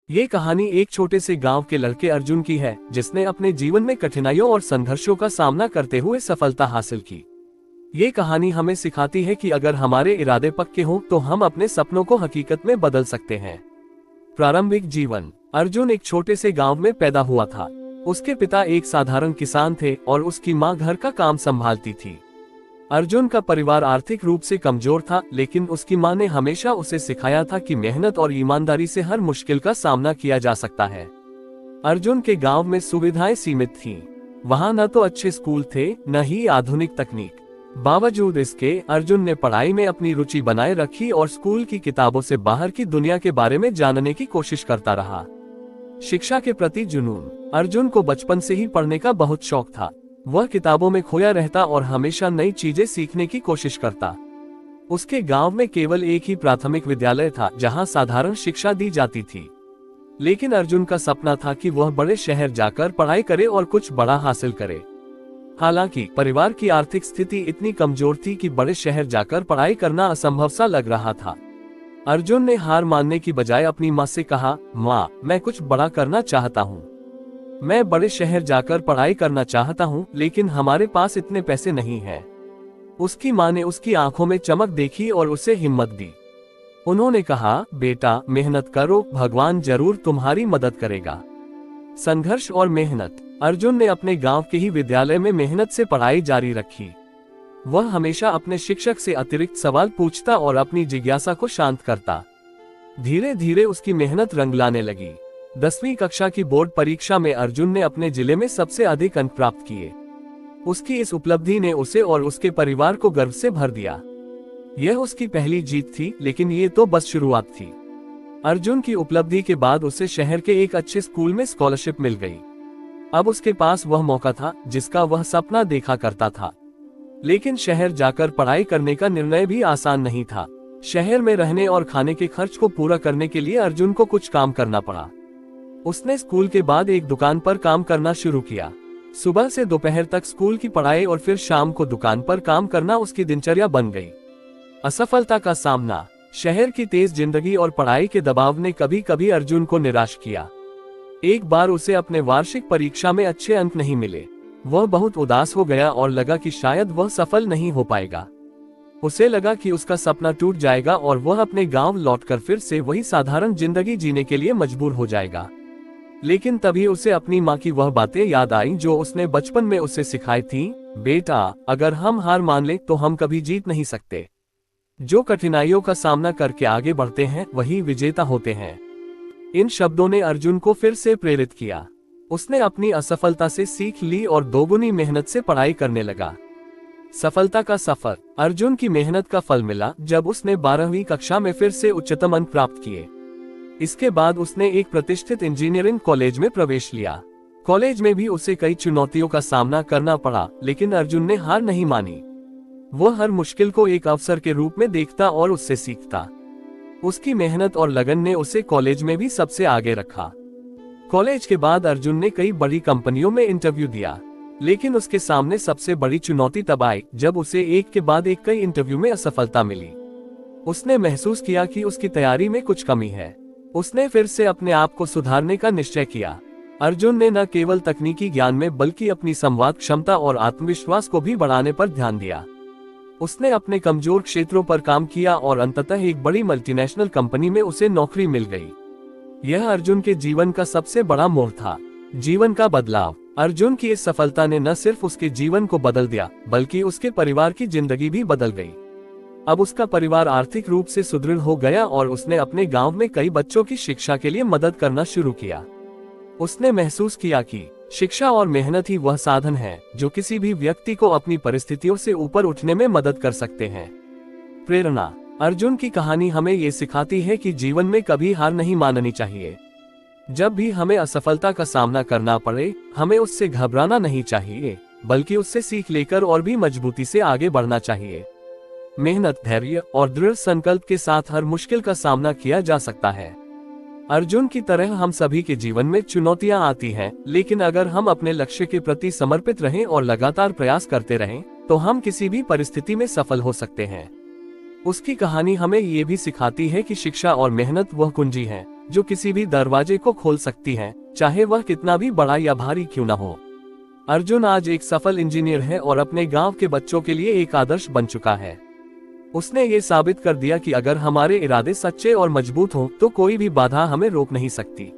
ये कहानी एक छोटे से गांव के लड़के अर्जुन की है, जिसने अपने जीवन में कठिनाइयों और संघर्षों का सामना करते हुए सफलता हासिल की। ये कहानी हमें सिखाती है कि अगर हमारे इरादे पक्के हों तो हम अपने सपनों को हकीकत में बदल सकते हैं। प्रारंभिक जीवन। अर्जुन एक छोटे से गांव में पैदा हुआ था। उसके पिता एक साधारण किसान थे और उसकी मां घर का काम संभालती थी। अर्जुन का परिवार आर्थिक रूप से कमजोर था, लेकिन उसकी मां ने हमेशा उसे सिखाया था कि मेहनत और ईमानदारी से हर मुश्किल का सामना किया जा सकता है। अर्जुन के गांव में सुविधाएं सीमित थीं। वहां न तो अच्छे स्कूल थे, न ही आधुनिक तकनीक। बावजूद इसके अर्जुन ने पढ़ाई में अपनी रुचि बनाए रखी और स्कूल की किताबों से बाहर की दुनिया के बारे में जानने की कोशिश करता रहा। शिक्षा के प्रति जुनून। अर्जुन को बचपन से ही पढ़ने का बहुत शौक था। वह किताबों में खोया रहता और हमेशा नई चीजें सीखने की कोशिश करता। उसके गांव में केवल एक ही प्राथमिक विद्यालय था जहां साधारण शिक्षा दी जाती थी। लेकिन अर्जुन का सपना था कि वह बड़े शहर जाकर पढ़ाई करे और कुछ बड़ा हासिल करे। हालांकि परिवार की आर्थिक स्थिति इतनी कमजोर थी कि बड़े शहर जाकर पढ़ाई करना असंभव सा लग रहा था। अर्जुन ने हार मानने की बजाय अपनी मां से कहा, मां, मैं कुछ बड़ा करना चाहता हूँ। मैं बड़े शहर जाकर पढ़ाई करना चाहता हूँ, लेकिन हमारे पास इतने पैसे नहीं हैं। उसकी मां ने उसकी आंखों में चमक देखी और उसे हिम्मत दी। उन्होंने कहा, बेटा, मेहनत करो, भगवान जरूर तुम्हारी मदद करेगा। संघर्ष और मेहनत। अर्जुन ने अपने गांव के ही विद्यालय में मेहनत से पढ़ाई जारी रखी। वह हमेशा अपने शिक्षक से अतिरिक्त सवाल पूछता और अपनी जिज्ञासा को शांत करता। धीरे धीरे उसकी मेहनत रंग लाने लगी। 10वीं कक्षा की बोर्ड परीक्षा में अर्जुन ने अपने जिले में सबसे अधिक अंक प्राप्त किए। उसकी इस उपलब्धि ने उसे और उसके परिवार को गर्व से भर दिया। यह उसकी पहली जीत थी, लेकिन ये तो बस शुरुआत थी। अर्जुन की उपलब्धि के बाद उसे शहर के एक अच्छे स्कूल में स्कॉलरशिप मिल गई। अब उसके पास वह मौका था जिसका वह सपना देखा करता था। लेकिन शहर जाकर पढ़ाई करने का निर्णय भी आसान नहीं था। शहर में रहने और खाने के खर्च को पूरा करने के लिए अर्जुन को कुछ काम करना पड़ा। उसने स्कूल के बाद एक दुकान पर काम करना शुरू किया। सुबह से दोपहर तक स्कूल की पढ़ाई और फिर शाम को दुकान पर काम करना उसकी दिनचर्या बन गई। असफलता का सामना। शहर की तेज जिंदगी और पढ़ाई के दबाव ने कभी कभी अर्जुन को निराश किया। एक बार उसे अपने वार्षिक परीक्षा में अच्छे अंक नहीं मिले। वह बहुत उदास हो गया और लगा कि शायद वह सफल नहीं हो पाएगा। उसे लगा कि उसका सपना टूट जाएगा और वह अपने गांव लौटकर फिर से वही साधारण जिंदगी जीने के लिए मजबूर हो जाएगा। लेकिन तभी उसे अपनी मां की वह बातें याद आईं जो उसने बचपन में उसे सिखाई थीं। बेटा, अगर हम हार मान लें तो हम कभी जीत नहीं सकते। जो कठिनाइयों का सामना करके आगे बढ़ते हैं वही विजेता होते हैं। इन शब्दों ने अर्जुन को फिर से प्रेरित किया। उसने अपनी असफलता से सीख ली और दोगुनी मेहनत से पढ़ाई करने लगा। सफलता का सफर। अर्जुन की मेहनत का फल मिला जब उसने 12वीं कक्षा में फिर से उच्चतम अंक प्राप्त किए। इसके बाद उसने एक प्रतिष्ठित इंजीनियरिंग कॉलेज में प्रवेश लिया। कॉलेज में भी उसे कई चुनौतियों का सामना करना पड़ा, लेकिन अर्जुन ने हार नहीं मानी। वह हर मुश्किल को एक अवसर के रूप में देखता और उससे सीखता। उसकी मेहनत और लगन ने उसे कॉलेज में भी सबसे आगे रखा। कॉलेज के बाद अर्जुन ने कई बड़ी कंपनियों में इंटरव्यू दिया, लेकिन उसके सामने सबसे बड़ी चुनौती तब आई जब उसे एक के बाद एक कई इंटरव्यू में असफलता मिली। उसने महसूस किया कि उसकी तैयारी में कुछ कमी है। उसने फिर से अपने आप को सुधारने का निश्चय किया। अर्जुन ने न केवल तकनीकी ज्ञान में बल्कि अपनी संवाद क्षमता और आत्मविश्वास को भी बढ़ाने पर ध्यान दिया। उसने अपने कमजोर क्षेत्रों पर काम किया और अंततः एक बड़ी मल्टीनेशनल कंपनी में उसे नौकरी मिल गई। यह अर्जुन के जीवन का सबसे बड़ा मोड़ था। जीवन का बदलाव। अर्जुन की इस सफलता ने न सिर्फ उसके जीवन को बदल दिया, बल्कि उसके परिवार की जिंदगी भी बदल गई। अब उसका परिवार आर्थिक रूप से सुदृढ़ हो गया और उसने अपने गांव में कई बच्चों की शिक्षा के लिए मदद करना शुरू किया। उसने महसूस किया कि शिक्षा और मेहनत ही वह साधन है जो किसी भी व्यक्ति को अपनी परिस्थितियों से ऊपर उठने में मदद कर सकते हैं। प्रेरणा। अर्जुन की कहानी हमें ये सिखाती है कि जीवन में कभी हार नहीं माननी चाहिए। जब भी हमें असफलता का सामना करना पड़े, हमें उससे घबराना नहीं चाहिए, बल्कि उससे सीख लेकर और भी मजबूती से आगे बढ़ना चाहिए। मेहनत, धैर्य और दृढ़ संकल्प के साथ हर मुश्किल का सामना किया जा सकता है। अर्जुन की तरह हम सभी के जीवन में चुनौतियां आती हैं, लेकिन अगर हम अपने लक्ष्य के प्रति समर्पित रहें और लगातार प्रयास करते रहें, तो हम किसी भी परिस्थिति में सफल हो सकते हैं। उसकी कहानी हमें ये भी सिखाती है कि शिक्षा और मेहनत वह कुंजी है जो किसी भी दरवाजे को खोल सकती हैं, चाहे वह कितना भी बड़ा या भारी क्यों न हो। अर्जुन आज एक सफल इंजीनियर है और अपने गांव के बच्चों के लिए एक आदर्श बन चुका है। उसने ये साबित कर दिया कि अगर हमारे इरादे सच्चे और मजबूत हों तो कोई भी बाधा हमें रोक नहीं सकती।